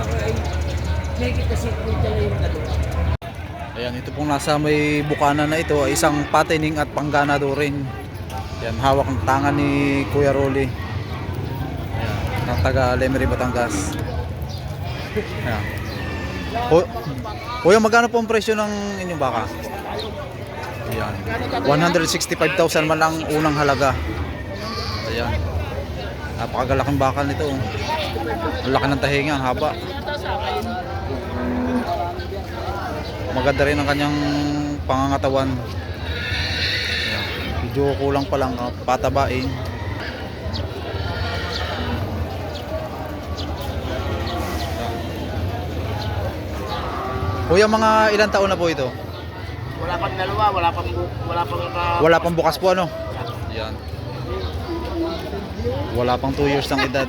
ako ay may kasi punta lang yung dalawa. Ayan, ito pong nasa may bukana na ito ay isang patining at pangganado rin. Yan, hawak ng tangan ni Kuya Rolly. Ayan, ng taga Lemery, Batangas. Ayan. Kuya, magkano po ang presyo ng inyong baka? Ayan, 165,000 man lang unang halaga. Ayan, napakagalaking bakal nito. Ang laki ng tahinga, ang haba. Maganda rin ang kanyang pangangatawan. Ayan, medyo kulang pa lang patabain. Kuya, mga ilang taon na po ito? Wala pang dalawa, Wala pang bukas po, ano? Yan. Wala pang 2 years ng edad.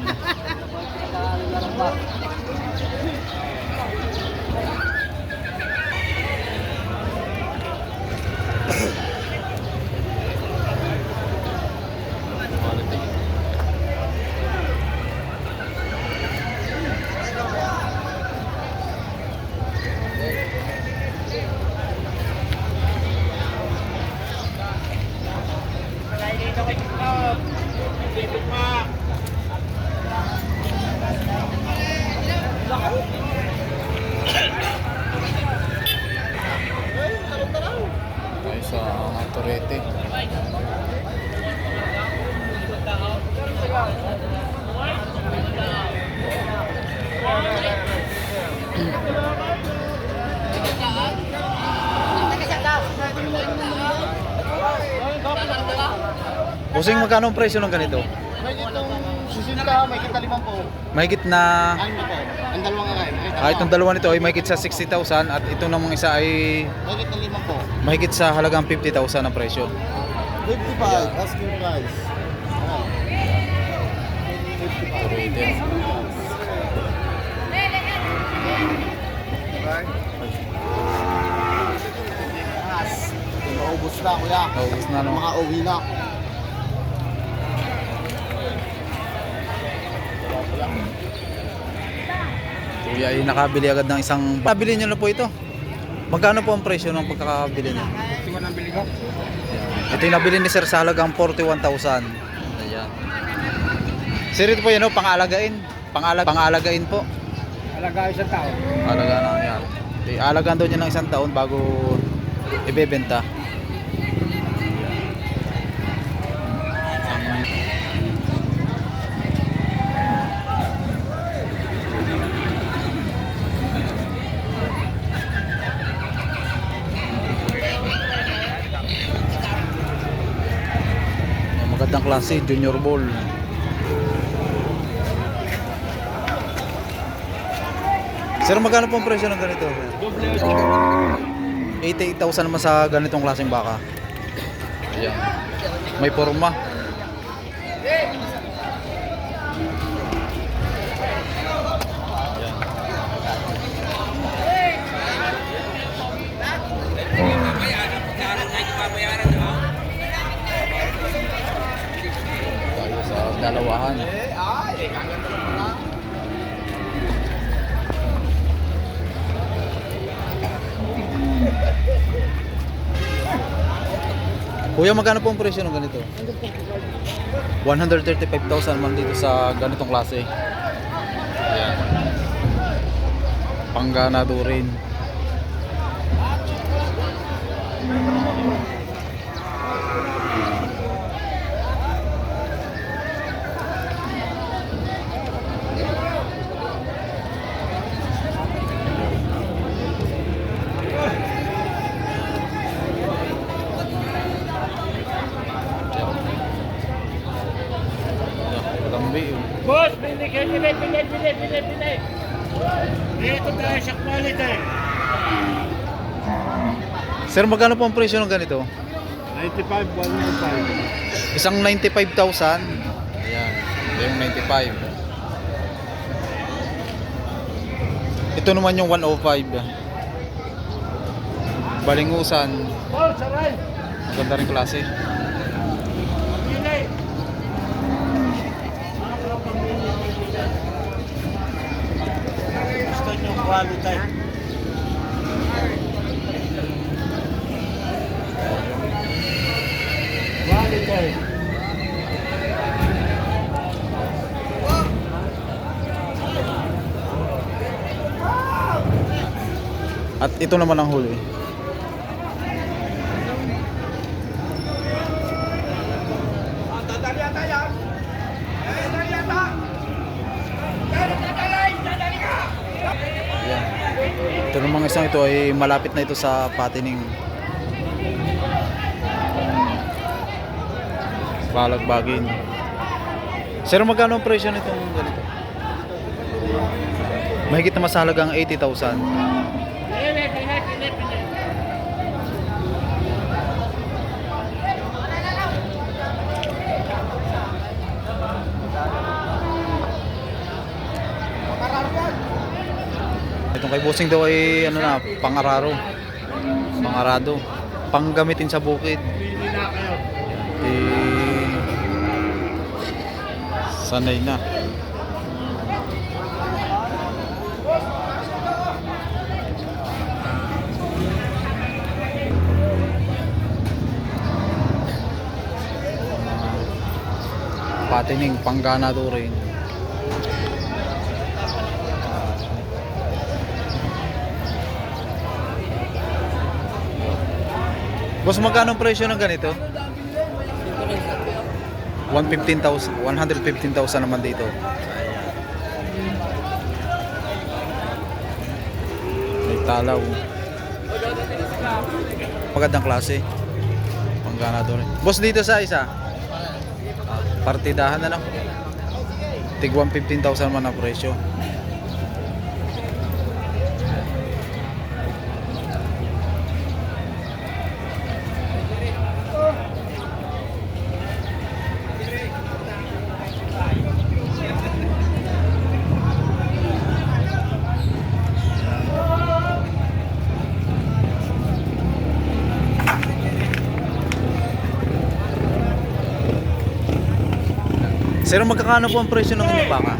Tayo sa Torete. Pusing, magkano ang presyo ng ganito? May itong susinta, may kita 5 po. Mahigit na Ano po? Ang dalawang ngayon. itong dalawa nito ay mahigit sa 60,000 at itong namang isa ay May kita 5 po. mahigit sa halagang 50,000 ang presyo. 55, asking price. Torete. Maubos na kuya. Naubos na, no? Makauwi na. Kuya ay nakabili agad ng isang... Pabili nyo na po ito. Magkano po ang presyo ng pagkakabili nyo? Ito ba nang bili ko? Ito yung nabili ni Sir sa halagang 41,000. Ayan. Sir, ito po yan, no? Pang-alagain. Pang-alagain po. Alaga isang tao. Alagaan na yan. Alagaan daw niya ng isang taon bago ibebenta. Magandang klase, Junior Ball. Sir, magkano po ang presyo ng ganito? 88,000 naman sa ganitong klaseng baka. Ayan. May forma. Tayo sa dalawahan. Kuya, magkano po ang presyo ng ganito? 135,000 man dito sa ganitong klase. Ayan. Pangganado rin. Boss, bili kayo, bili. Dito tayo sa quality. Sir, magkano po ang presyo ng ganito? 95, 105. Isang 95,000. Ayan. Ito yung 95. Ito naman yung 105. Balingusan. Oh, saray. Maganda rin klase. Bili. quality. Quality. At ito naman ang huli. Ayan. Ito namang isang ito ay malapit na ito sa patining. Balagbagin. Sir, magkano ang presyo nitong ganito? Mahigit na masahalagang 80,000. Itong kay Bossing daw ay ano na, pangararo. Pangarado. Panggamitin sa bukid. Pili na kayo. Sanay na. Patining pangganado rin. Boss, magkano ang presyo ng ganito? 115,000 naman dito. May talaw. Magandang klase. Pangganado rin. Boss, dito sa isa. Partidahan na lang. Tig 115,000 man ang presyo. Sir, magkakano po ang presyo ng inyong baka?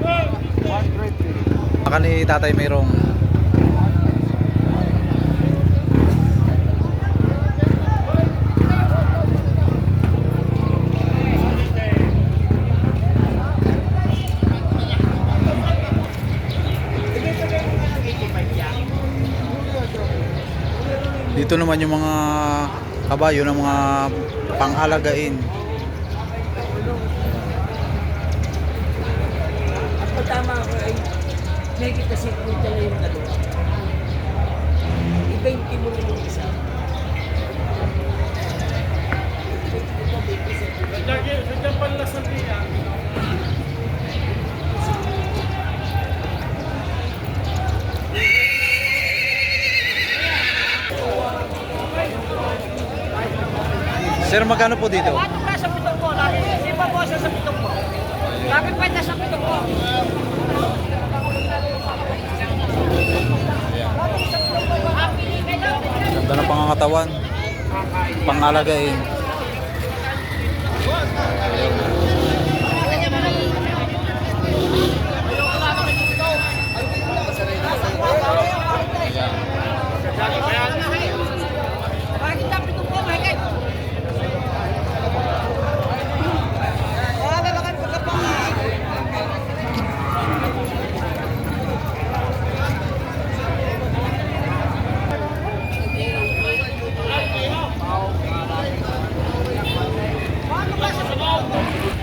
120. Baka ni tatay mayroong dito naman yung mga kabayo ng mga pang-alagain. Ang tama ko ay may kita si Kuya na yung dalawa. I-20 mo rin yung isa. Sadya pala sa piya. Sir, magkano po dito? Bakit ka sa pitong mo? Hindi pa po sa pitong mo. Bakit pa sa pitong mo? Ganda ng pangangatawan. Pangalagain. Bakit ka pitong mo? Bakit?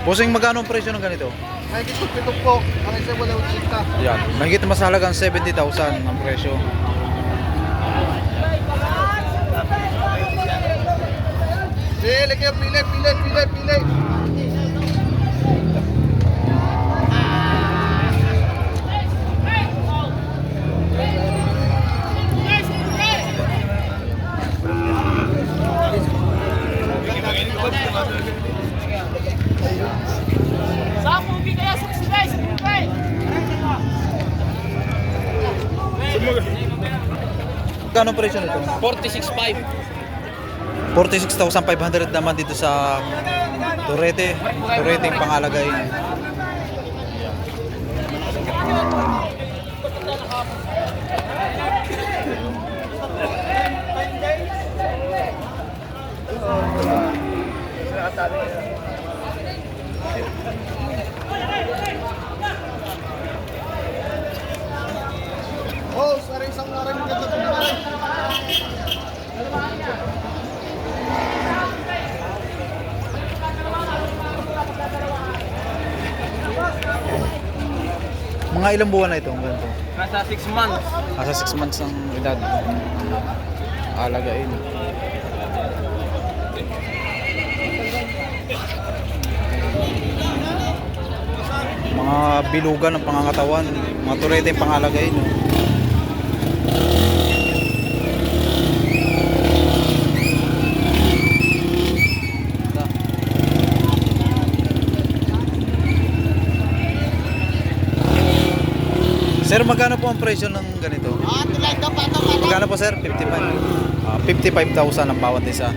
Bossing, magkano ang presyo ng ganito? May kitong po. Ang isa wala usita. Yan, mahigit na masahalagang 70,000 ang presyo. Pili kayo, pili. Magkano ang presyo nito? 46.5. 46,500 naman dito sa Turete yung pangalagain. Mga ilang buwan na ito? Ang ganito. Nasa 6 months. Nasa 6 months ang edad. Alagain. Mga bilugan ng pangangatawan. Mga turete yung pangalagain. No? Sir, magkano po ang presyo ng ganito? Magkano po sir? 55. 55,000 ang bawat isa.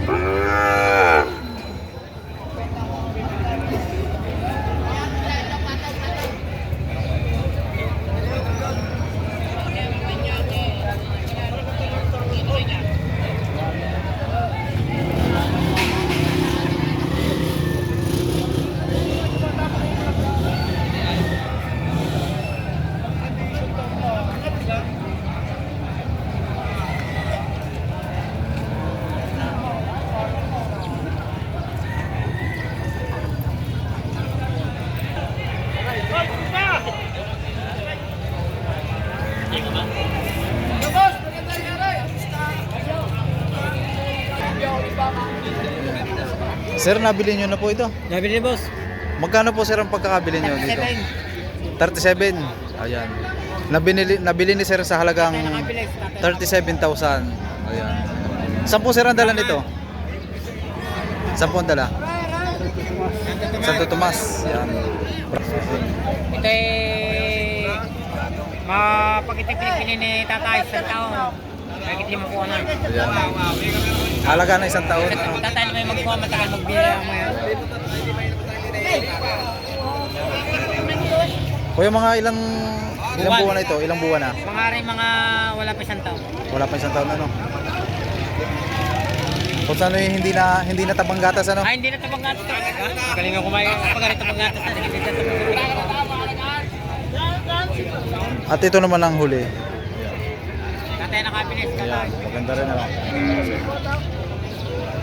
Sir, nabili nyo na po ito. Nabili boss. Magkano po sir ang pagkakabili nyo dito? 37. Ayan. Nabili ni sir sa halagang 37,000. Ayan. Saan po sir ang dala nito? Saan po ang dala? Santo Tomas. Ayan. Ito ay mapagkita pinipili ni tatay sa taon. Bakit di makuha na? Ayan. Halaga na 1 taon. Ano? Tatay na may magkuha matagal magbilang mo yan. Kuya, mga ilang buwan na ito? Ilang buwan na? Mga wala pa isang taon. Wala pa 1 taon ano? Kung saan yung hindi na tabang gatas ano? Ay, hindi na tabang gatas. Galing ako kumain. Pag rin tabang gatas na. Hindi na tabang gatas. At ito naman ang huli. Tatay nakabilis. Ayan, maganda rin ano.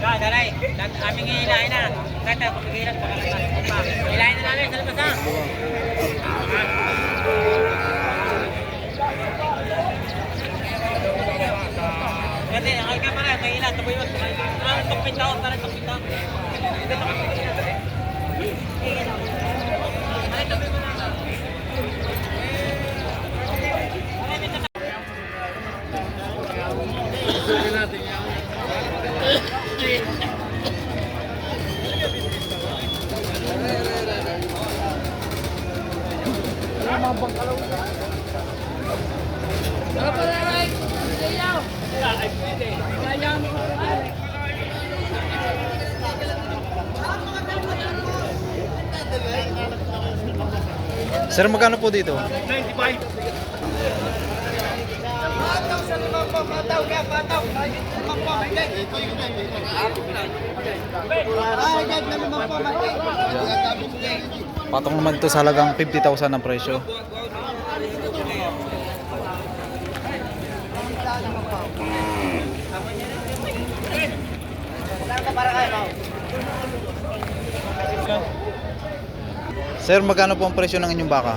Daray, aming hilahin na. Tatay, papigilan pa. Hilahin na namin sa labas ha. Kasi, akal ka pa rin. May ilan, taboy mo. Tagpintaon, taray, tagpintaon. Sir, magkano po dito? 95. Patong naman ito sa halagang 50,000 ang presyo. Sir, magkano po ang presyo ng inyong baka?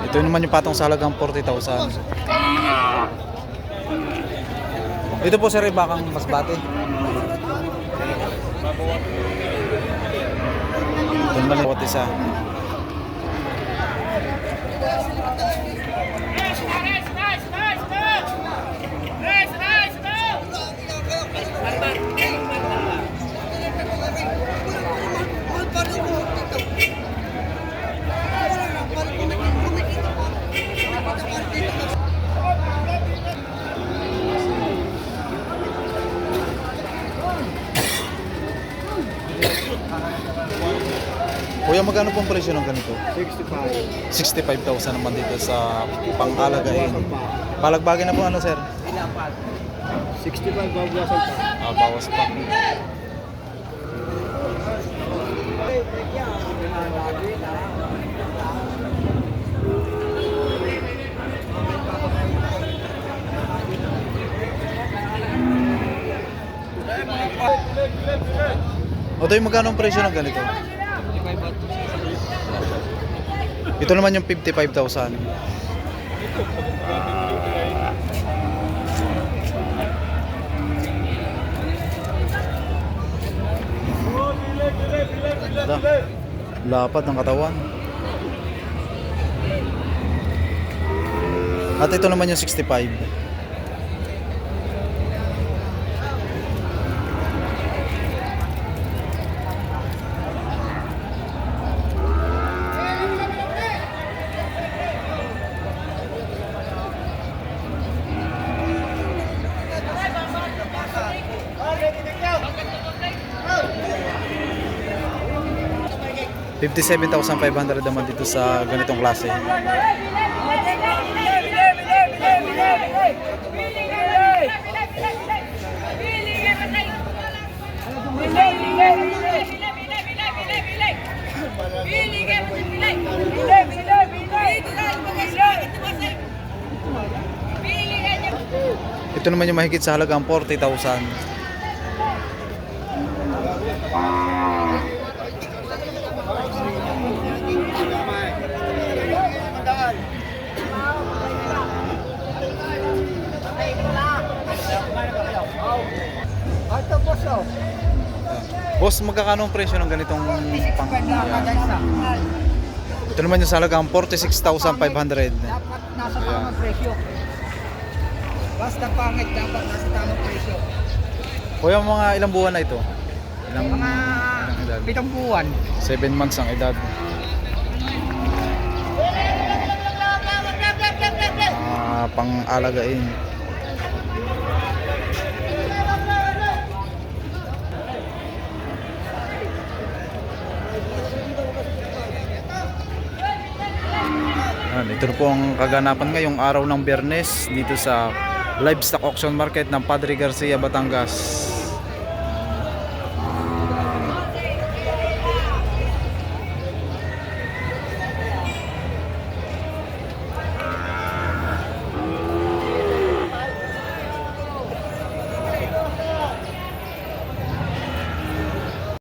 Ito naman yung patong sa halagang 40,000. Ito po sir, bakang masbate. Ito naman yung bawat isa. Kuya, magkano pong presyo ng ganito? 65. 65,000 naman dito sa pang-alagain. Palagbagin na po ano sir? 65 babawasan pa. Bawas pa. Butoy, magkano ang presyo ng ganito? 55 baht. Ito naman yung 55,000. Ganda. Lapad ng katawan. At ito naman yung 65. $57,500 naman dito sa ganitong klase. Ito naman yung mahigit sa halagang 40,000. Boss, magkakano ang presyo ng ganitong pang... Yan. Ito naman yung sa halagang 46,500. Dapat nasa tamang presyo. Basta pangit, dapat nasa tamang presyo. Kuya, mga ilang buwan na ito? Ilang Mga edad? 7 buwan. 7 months ang edad. Pang-alagain. Ito po ang kaganapan ngayong araw ng Biyernes dito sa Livestock Auction Market ng Padre Garcia, Batangas.